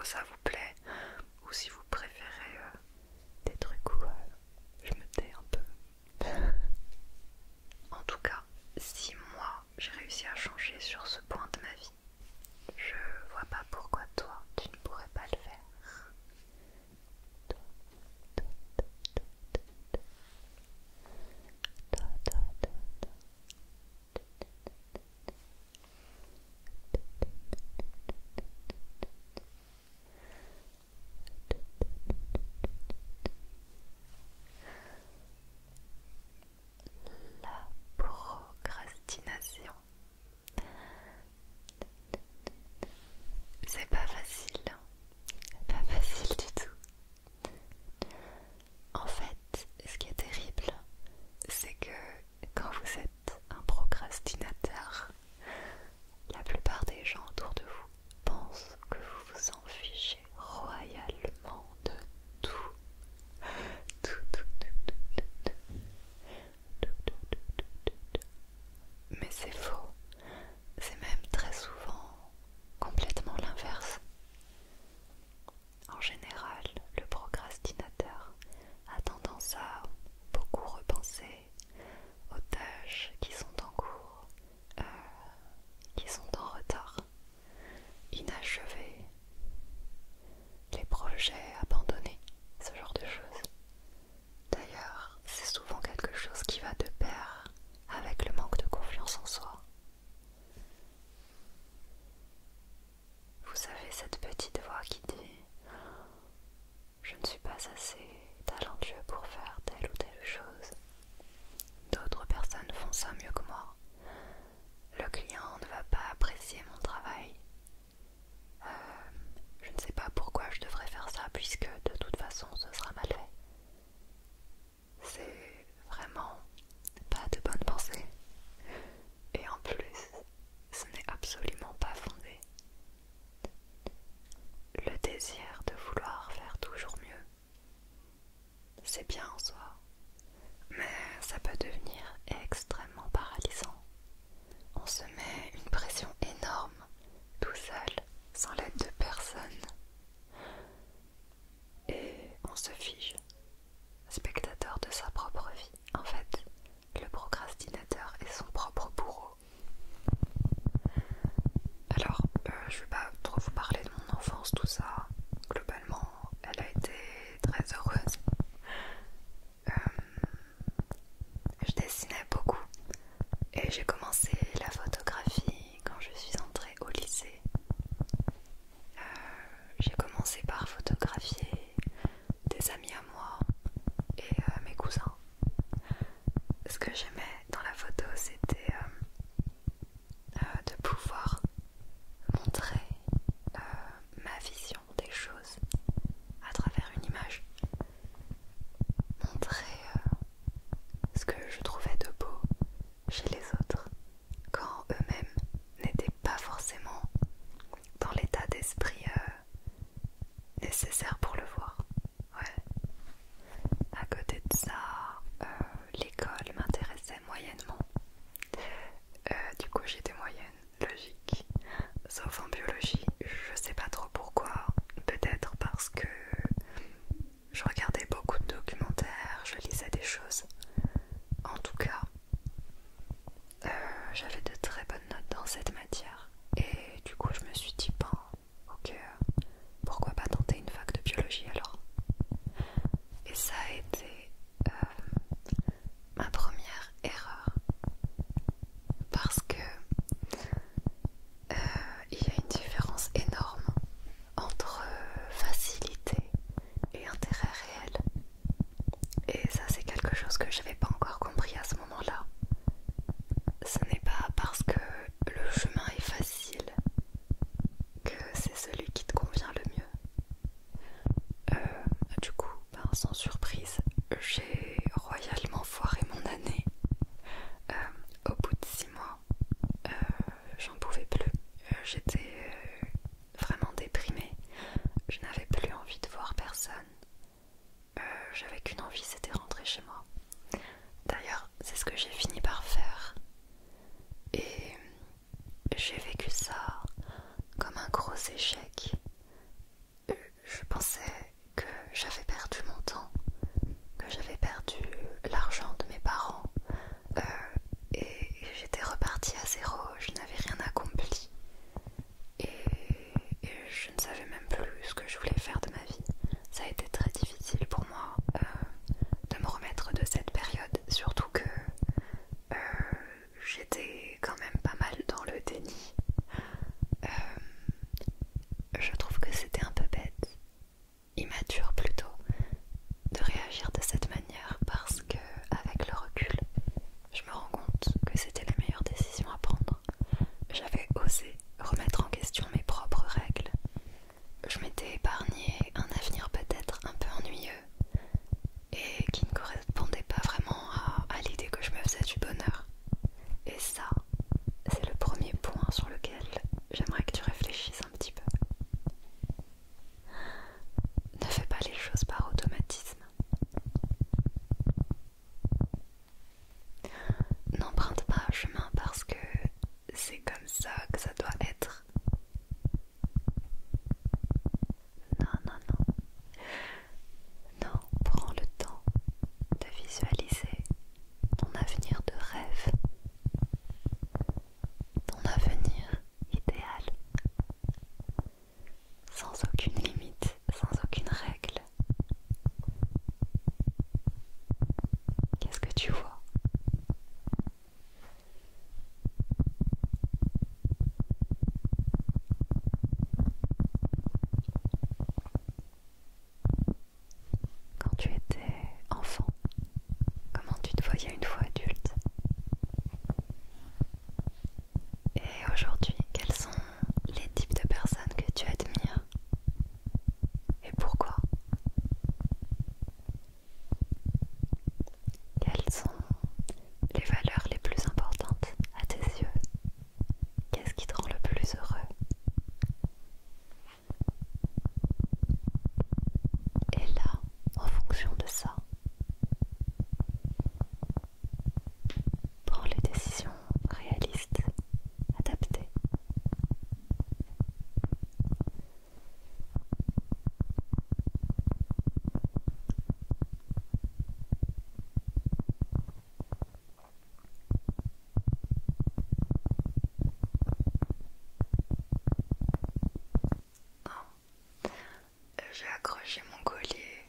ça vous plaît, ou si vous préférez des trucs où je me tais un peu. En tout cas, si moi j'ai réussi à changer sur ce point de ma vie, je vois pas pourquoi toi tu ne pourrais pas le faire. La procrastination. C'est pas facile, pas facile du tout. En fait, ce qui est terrible, c'est que quand vous êtes un procrastinateur, la plupart des gens autour de vous pensent que vous vous en fichez royalement de tout. Tout, tout, tout, tout, tout, tout. Mais c'est faux. C'est même très souvent complètement l'inverse. En général, le procrastinateur a tendance à beaucoup repenser aux tâches qui sont en cours, qui sont en retard, inachevées, les projets abandonnés, ce genre de choses. D'ailleurs, c'est souvent quelque chose qui va de pair avec le manque de confiance en soi. Vous savez, cette petite voix qui dit « Je ne suis pas assez talentueux pour faire telle ou telle chose. D'autres personnes font ça mieux que moi. Le client ne va pas apprécier mon travail. Je ne sais pas pourquoi je devrais faire ça puisque de toute façon ce sera mal fait. » C'est vraiment pas de bonnes pensées. Et en plus, ce n'est absolument pas fondé. Le désir de vouloir faire toujours mieux, c'est bien en soi, mais ça peut devenir extrêmement paralysant. On se met une pression énorme, tout seul, sans l'aide de personne. Et on se fige, spectateur de sa propre vie. En fait, le procrastinateur est son propre bourreau. Alors, je vais pas trop vous parler de mon enfance, tout ça. Globalement, elle a été très heureuse. Je dessinais beaucoup et j'ai commencé la photographie quand je suis entrée au lycée. J'ai commencé par photographier des amis à moi et mes cousins. Ce que j'aimais dans la photo, c'était de pouvoir montrer ma vision des choses à travers une image, montrer ce que je trouvais de beau chez les autres quand eux-mêmes n'étaient pas forcément dans l'état d'esprit nécessaire pour le voir. Ouais. À côté de ça, l'école m'intéressait moyennement. Du coup j'étais moyenne, logique. Sauf en biologie, je sais pas trop pourquoi. Peut-être parce que je regardais beaucoup de documentaires, je lisais des choses. En tout cas, j'avais de très bonnes notes dans cette matière. Et du coup je me suis dit, ben, ok, pourquoi pas tenter une fac de biologie alors. Et ça a été ma première erreur. Parce que il y a une différence énorme entre facilité et intérêt réel. Et ça, c'est quelque chose que je n'avais pas encore compris à ce moment-là. Ce n'est pas parce que le chemin est facile que c'est celui qui te convient le mieux. Du coup, sans surprise, j'ai royalement foiré mon année. Au bout de 6 mois, j'en pouvais plus. J'étais vraiment déprimée. Je n'avais plus envie de voir personne. J'avais qu'une envie, c'était rentrer chez moi. D'ailleurs, c'est ce que j'ai fini par faire. Et j'ai vécu ça comme un gros échec. je ne savais même plus ce que je voulais faire de ma vie. Ça a été très difficile pour moi de me remettre de cette période, surtout que j'étais quand même pas mal dans le déni. Je trouve que c'était un peu bête, immature plutôt, de réagir de cette manière parce que, avec le recul, je me rends compte que c'était la meilleure décision à prendre. J'avais osé remettre en question mes propres règles. Je m'étais épargné un avenir peut-être un peu ennuyeux et qui ne correspondait pas vraiment à l'idée que je me faisais du bonheur. Et ça, c'est le premier point sur lequel j'aimerais que tu réfléchisses un petit peu. Ne fais pas les choses par automatisme. N'emprunte pas un chemin parce que c'est comme ça que ça doit être. Non, non, non. Non, prends le temps de visualiser ton avenir de rêve, ton avenir idéal, sans aucune limite, sans aucune règle. Qu'est-ce que tu vois? Quand tu étais enfant, comment tu te voyais une fois adulte? Et aujourd'hui, quels sont les types de personnes que tu admires? Et pourquoi? Quelles sont les valeurs les plus importantes à tes yeux? Qu'est-ce qui te rend le plus heureux? Et là, en fonction de ça, prends les décisions réalistes, adaptées. J'ai accroché mon collier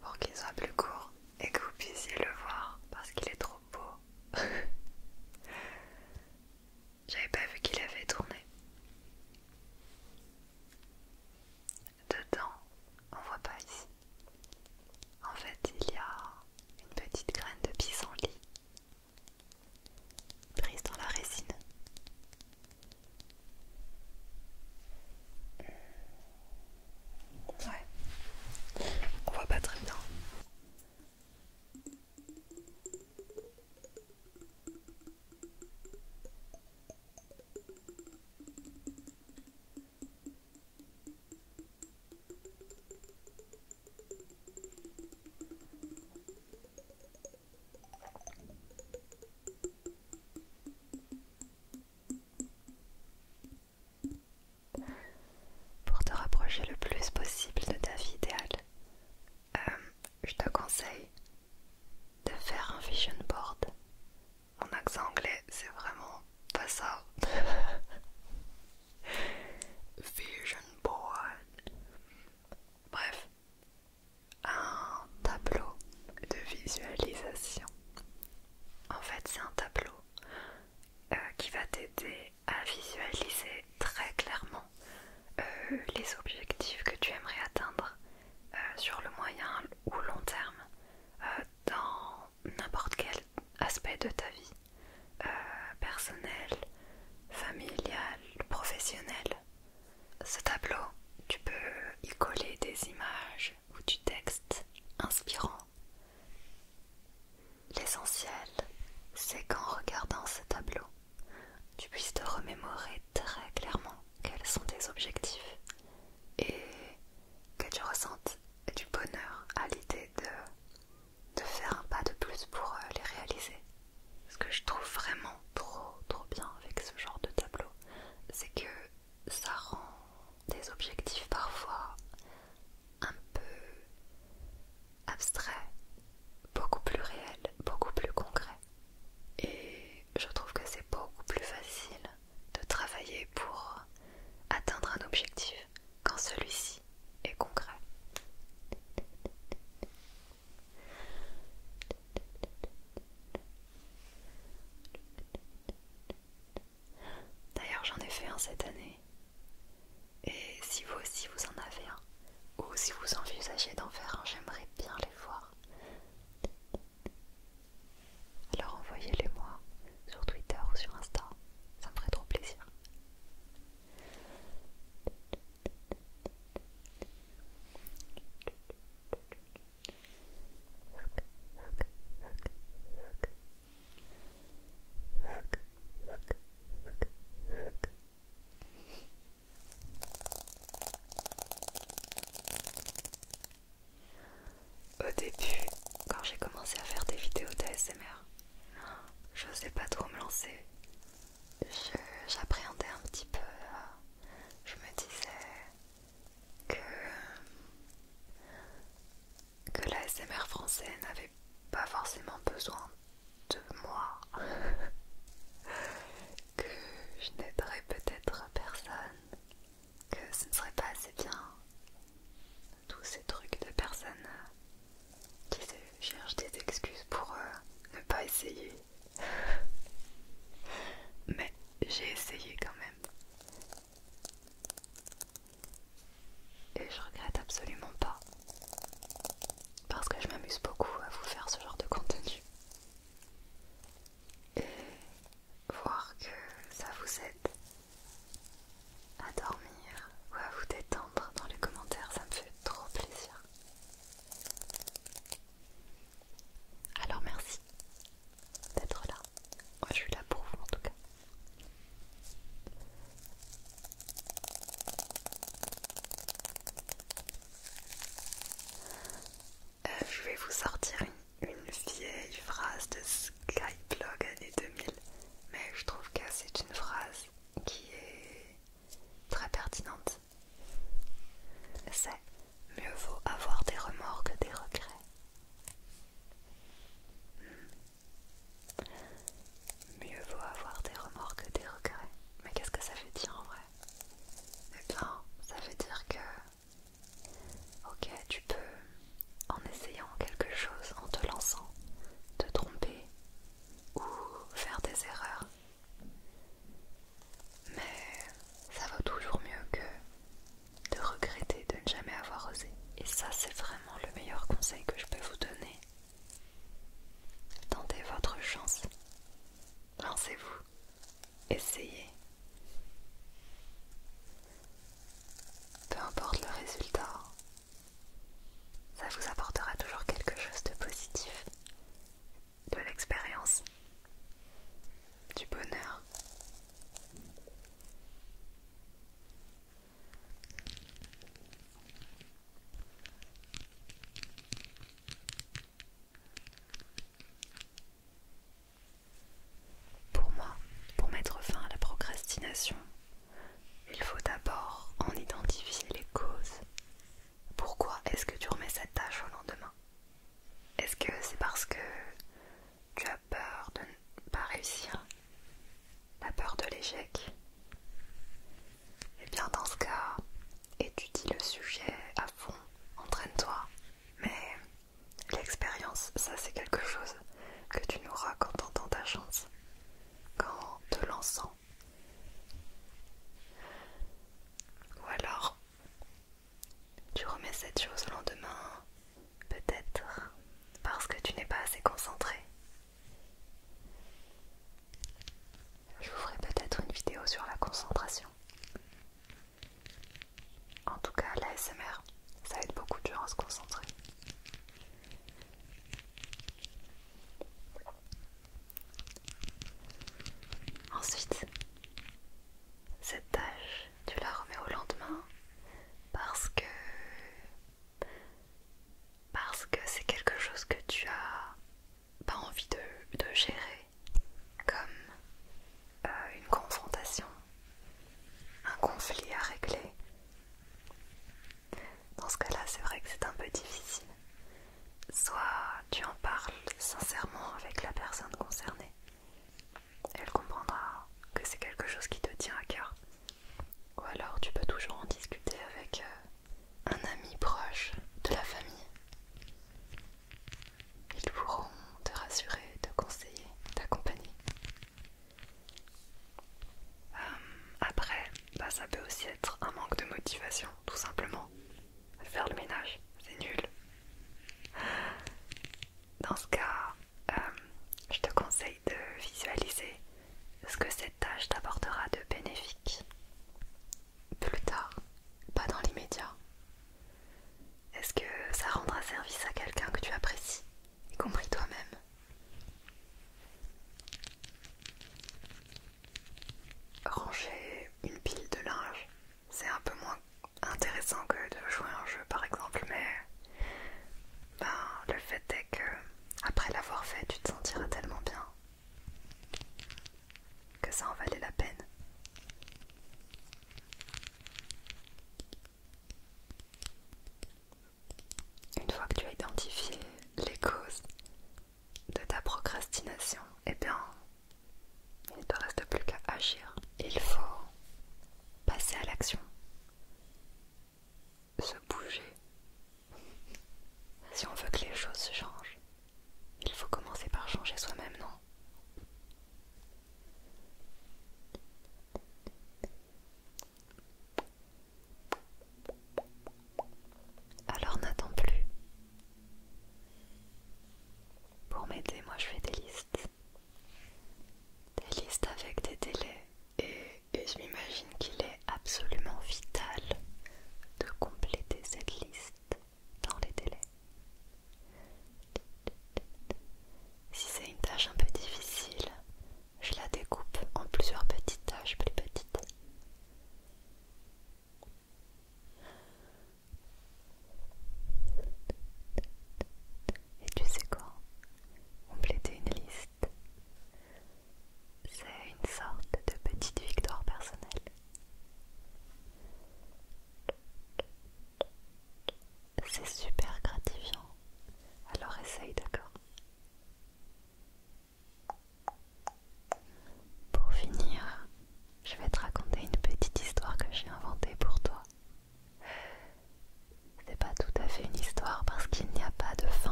pour qu'il soit plus court et que vous puissiez le voir parce qu'il est trop beau. J'avais pas vu qu'il avait tourné. Dedans, on voit pas ici. En fait, il y a une petite graine de pissenlit prise dans la résine. Ouais, on voit pas très bien. Pour te rapprocher le plus possible de ta vie idéale, je te conseille de faire un vision board. Mon accent anglais, c'est vraiment pas ça. Vision board. Bref, un tableau de visualisation. En fait, c'est un tableau qui va t'aider à visualiser très clairement les objectifs que tu aimerais atteindre sur le moyen ou long terme dans n'importe quel aspect de ta vie, personnelle, familiale, professionnelle. Ce tableau, tu peux y coller des images ou du texte inspirant. L'essentiel, c'est qu'en regardant ce tableau, tu puisses te remémorer très clairement quels sont tes objectifs et que tu ressentes du bonheur à l'idée de faire un pas de plus pour les réaliser. Ce que je trouve vraiment trop bien avec ce genre de tableau, c'est que ça rend tes objectifs parfois un début, quand j'ai commencé à faire des vidéos d'ASMR, je n'osais pas trop me lancer. J'appréhendais un petit peu. Je me disais que l'ASMR français n'avait pas forcément besoin de moi, que je n'aiderais peut-être personne, que ce ne serait pas assez bien. Tous ces trucs de personnes qui cherchent des excuses pour ne pas essayer. Mais j'ai essayé quand même. Et je regrette absolument pas. Parce que je m'amuse beaucoup à vous faire ce genre de contenu. Et voir que ça vous aide à dormir ou à vous détendre dans les commentaires, ça me fait trop plaisir. Alors merci d'être là. Moi je suis là pour vous en tout cas. Je vais vous sortir une vieille phrase de Skyblog année 2000, mais je trouve que c'est une phrase qui est très pertinente. C'est: mieux vaut avoir des remords que des regrets. Mieux vaut avoir des remords que des regrets. Mais qu'est-ce que ça veut dire en vrai? Eh bien, ça veut dire que ok, tu peux, en essayant quelque chose, en te lançant, te tromper ou faire des erreurs. Mais ça vaut toujours mieux que de regretter de ne jamais avoir osé. Et ça, c'est vraiment le meilleur conseil que je peux vous donner. Tentez votre chance. Lancez-vous. Essayez. Peu importe le résultat, ça vous apportera toujours quelque chose de positif, de l'expérience, du bonheur. Pour moi, pour mettre fin à la procrastination, il faut d'abord en identifier les causes. Pourquoi est-ce que tu remets cette tâche au lendemain? Est-ce que c'est parce que tu as peur de ne pas réussir? La peur de l'échec? Eh bien dans ce cas, étudie le sujet à fond, entraîne-toi. Mais l'expérience, ça c'est quelque chose que tu n'auras qu'en tentant ta chance, qu'en te lançant. Ou alors, tu remets cette chose au lendemain, peut-être parce que tu n'es pas assez concentré. Je vous ferai peut-être une vidéo sur la concentration. En tout cas, l'ASMR, ça aide beaucoup de gens à se concentrer. Ensuite, cette tâche, tu la remets au lendemain parce que c'est quelque chose que tu as pas envie de gérer, comme une confrontation, un conflit à régler. Dans ce cas-là, c'est vrai que c'est un peu difficile.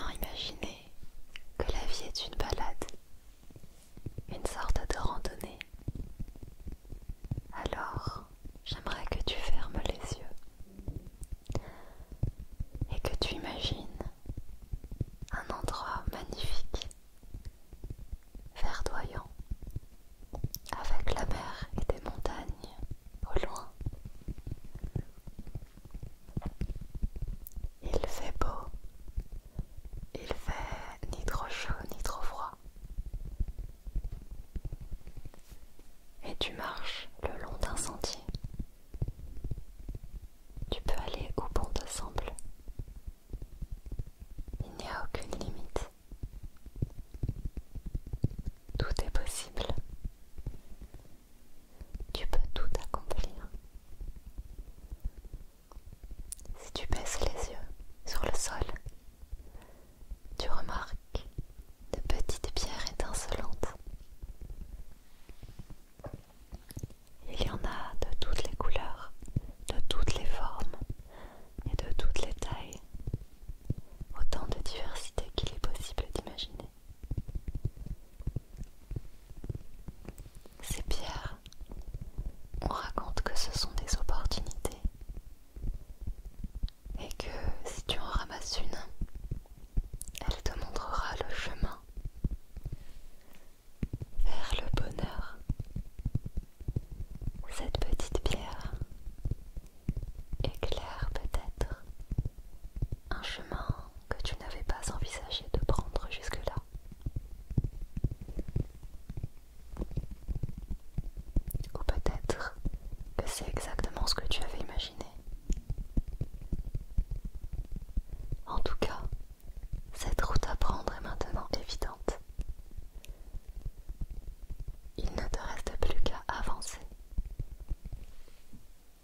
maintenant imaginer que la vie est une balade, une sorte de randonnée. Alors, j'aimerais que tu fermes les yeux et que tu imagines un endroit magnifique, verdoyant, avec la mer et des montagnes au loin. Il fait beau, il fait ni trop chaud ni trop froid. Et tu marches le long d'un sentier. Tu peux aller où bon te semble. Il n'y a aucune limite. Tout est possible. Tu peux tout accomplir. Si tu baisses les yeux sur le sol, tu remarques de petites pierres étincelantes. Il y en a de toutes les couleurs, de toutes les formes et de toutes les tailles. Autant de diversité qu'il est possible d'imaginer. Ces pierres, on raconte que ce sont des opportunités et que si tu en ramasses une, elle te montrera le chemin vers le bonheur. Cette petite pierre éclaire peut-être un chemin que tu n'avais pas envisagé de prendre jusque-là. Ou peut-être que c'est exactement ce que tu avais imaginé. En tout cas, cette route à prendre est maintenant évidente. Il ne te reste plus qu'à avancer,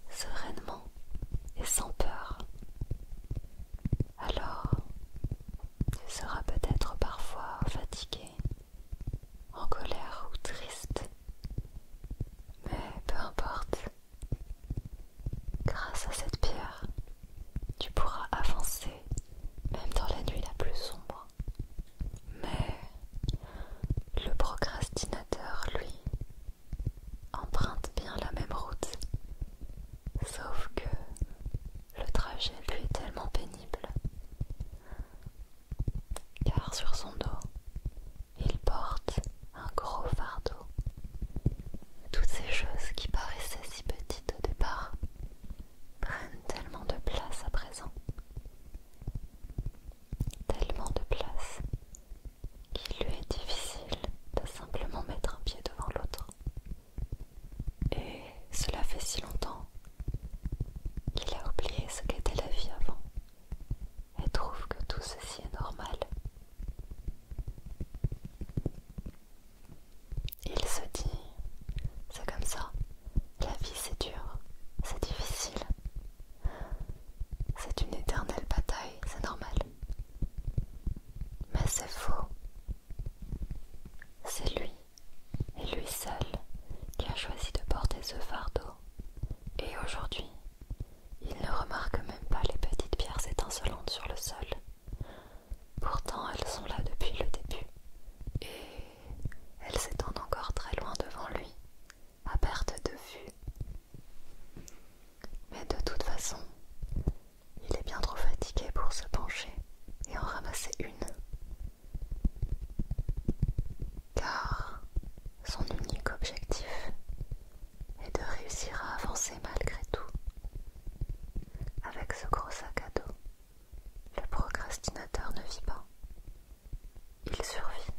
sereinement et sans peur. Alors, tu seras peut-être parfois fatigué, en colère ou triste, mais peu importe. Grâce à cette pierre, tu pourras avancer même dans la nuit la plus sombre. Mais le procrastinateur, lui, emprunte bien la même route, sauf que le trajet lui est tellement pénible, car sur son dos, il porte un gros fardeau. Toutes ces choses qui paraissaient si petites au départ prennent tellement de place à présent, tellement de place qu'il lui est difficile de simplement mettre un pied devant l'autre. Et cela fait si longtemps qu'il a oublié ce qu'était la vie avant et trouve que tout ceci est normal. Il se dit, c'est comme ça, la vie c'est dur, c'est difficile, c'est une éternelle bataille, c'est normal. Mais c'est faux. C'est lui, et lui seul, qui a choisi de porter ce fardeau. Et aujourd'hui, il ne remarque même pas les petites pierres étincelantes sur le sol. Pourtant, elles sont là depuis le début. Et elles s'étendent encore très loin devant lui, à perte de vue. Mais de toute façon, il est bien trop fatigué pour se pencher et en ramasser une. Car son unique objectif est de réussir à avancer malgré tout. Avec ce gros sac à dos, le procrastinateur ne vit pas. Il survit.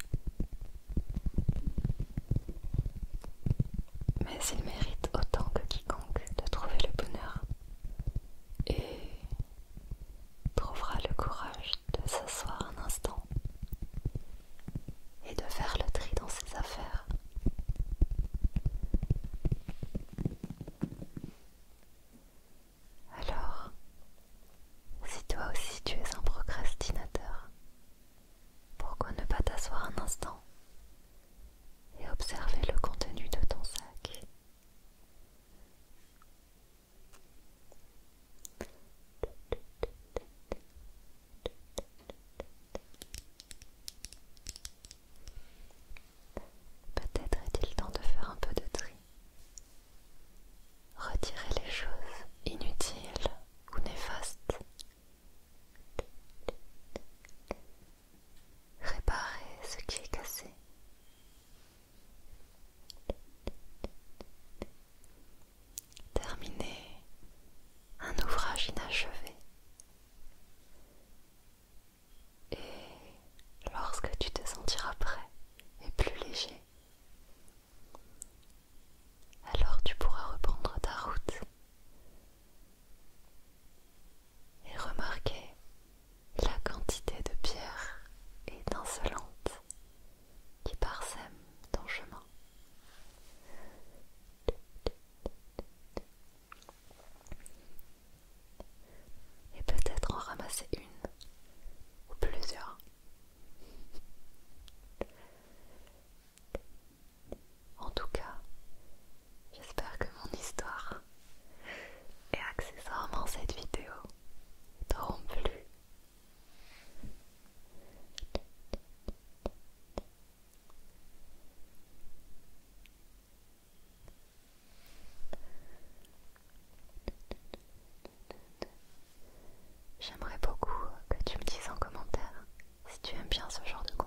Mais il mérite autant que quiconque de trouver le bonheur et trouvera le courage de s'asseoir un instant et de faire le tri dans ses affaires. Alors, si toi aussi tu es un procrastinateur, pourquoi ne pas t'asseoir un instant et observer le contenu de ton sac? ce genre de